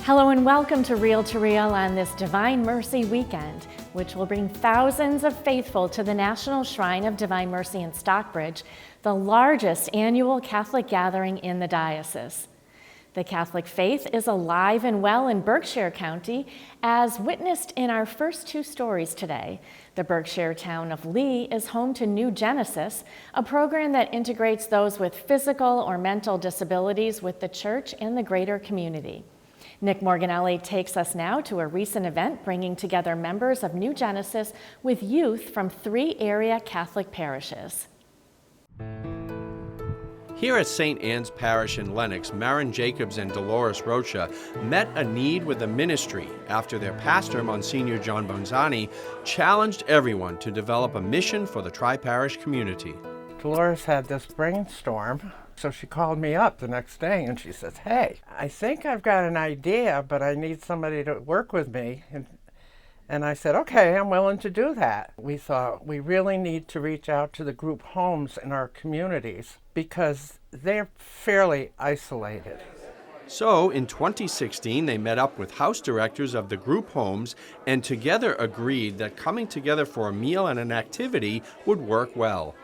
Hello and welcome to Reel on this Divine Mercy weekend, which will bring thousands of faithful to the National Shrine of Divine Mercy in Stockbridge, the largest annual Catholic gathering in the diocese. The Catholic faith is alive and well in Berkshire County, as witnessed in our first two stories today. The Berkshire town of Lee is home to New Genesis, a program that integrates those with physical or mental disabilities with the church and the greater community. Nick Morganelli takes us now to a recent event bringing together members of New Genesis with youth from 3 area Catholic parishes. Here at St. Anne's Parish in Lenox, Maren Jacobs and Dolores Rocha met a need with the ministry after their pastor, Monsignor John Bonzani, challenged everyone to develop a mission for the tri-parish community. Dolores had this brainstorm, so she called me up the next day and she says, "Hey, I think I've got an idea, but I need somebody to work with me." And I said, "Okay, I'm willing to do that." We thought we really need to reach out to the group homes in our communities because they're fairly isolated. So in 2016, they met up with house directors of the group homes and together agreed that coming together for a meal and an activity would work well.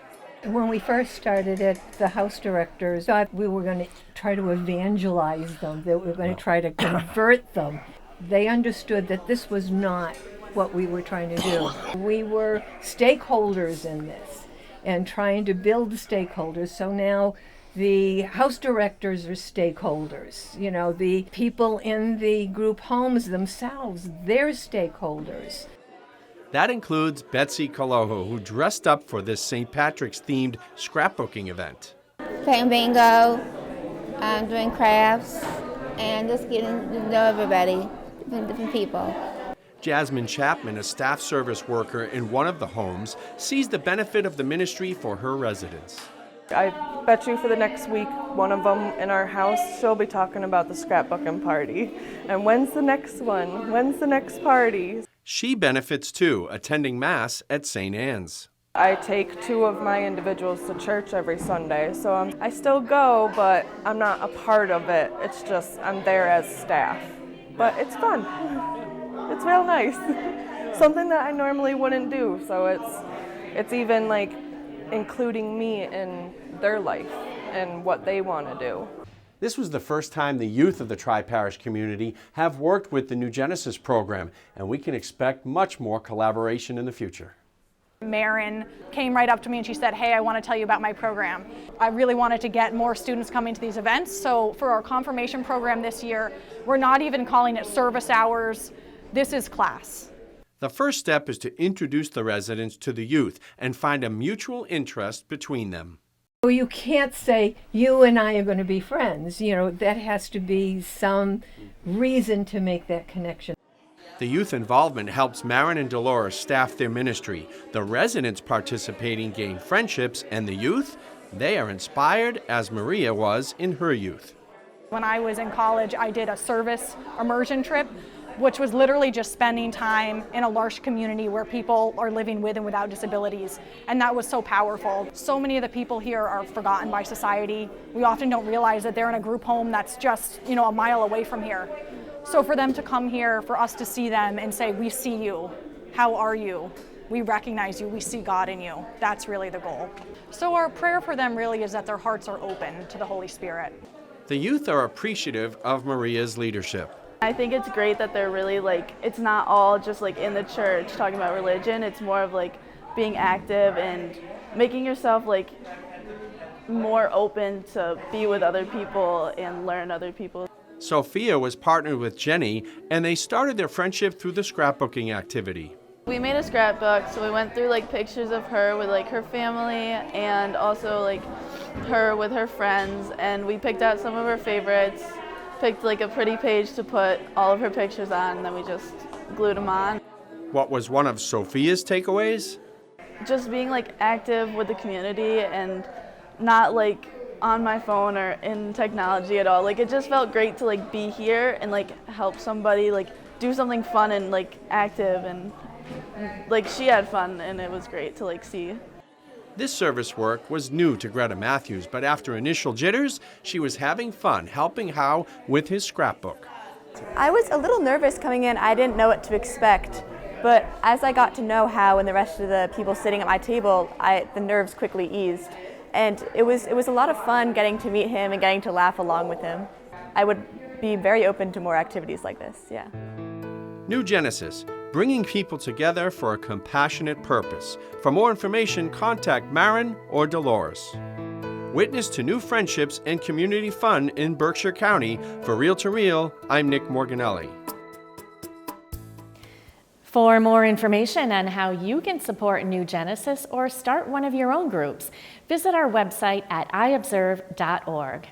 When we first started it, the house directors thought we were going to try to evangelize them, that we were going to try to convert them. They understood that this was not what we were trying to do. We were stakeholders in this and trying to build stakeholders. So now the house directors are stakeholders. You know, the people in the group homes themselves, they're stakeholders. That includes Betsy Coloho, who dressed up for this St. Patrick's themed scrapbooking event. Playing bingo, doing crafts, and just getting to know everybody, different people. Jasmine Chapman, a staff service worker in one of the homes, sees the benefit of the ministry for her residents. I bet you for the next week, one of them in our house, she'll be talking about the scrapbooking party. And when's the next one? When's the next party? She benefits too, attending Mass at St. Anne's. I take 2 of my individuals to church every Sunday, so I still go, but I'm not a part of it. It's just I'm there as staff. But it's fun. It's real nice. Something that I normally wouldn't do, so it's even like including me in their life and what they want to do. This was the first time the youth of the tri-parish community have worked with the New Genesis program, and we can expect much more collaboration in the future. Maren came right up to me and she said, "Hey, I want to tell you about my program." I really wanted to get more students coming to these events, so for our confirmation program this year, we're not even calling it service hours. This is class. The first step is to introduce the residents to the youth and find a mutual interest between them. You can't say, you and I are going to be friends. You know, that has to be some reason to make that connection. The youth involvement helps Maren and Dolores staff their ministry. The residents participating gain friendships, and the youth, they are inspired as Maria was in her youth. When I was in college, I did a service immersion trip, which was literally just spending time in a large community where people are living with and without disabilities. And that was so powerful. So many of the people here are forgotten by society. We often don't realize that they're in a group home that's just, a mile away from here. So for them to come here, for us to see them and say, "We see you. How are you? We recognize you. We see God in you." That's really the goal. So our prayer for them really is that their hearts are open to the Holy Spirit. The youth are appreciative of Maria's leadership. I think it's great that they're really it's not all just in the church talking about religion. It's more of being active and making yourself more open to be with other people and learn other people. Sophia was partnered with Jenny, and they started their friendship through the scrapbooking activity. We made a scrapbook, so we went through pictures of her with her family and also her with her friends, and we picked out some of her favorites. Picked a pretty page to put all of her pictures on, and then we just glued them on. What was one of Sophia's takeaways? Just being active with the community and not on my phone or in technology at all. It just felt great to be here and help somebody do something fun and active, and she had fun, and it was great to see. This service work was new to Greta Matthews, but after initial jitters, she was having fun helping Howe with his scrapbook. I was a little nervous coming in. I didn't know what to expect. But as I got to know Hao and the rest of the people sitting at my table, the nerves quickly eased. And it was a lot of fun getting to meet him and getting to laugh along with him. I would be very open to more activities like this, yeah. New Genesis, bringing people together for a compassionate purpose. For more information, contact Marin or Dolores. Witness to new friendships and community fun in Berkshire County. For Real to Real, I'm Nick Morganelli. For more information on how you can support New Genesis or start one of your own groups, visit our website at iobserve.org.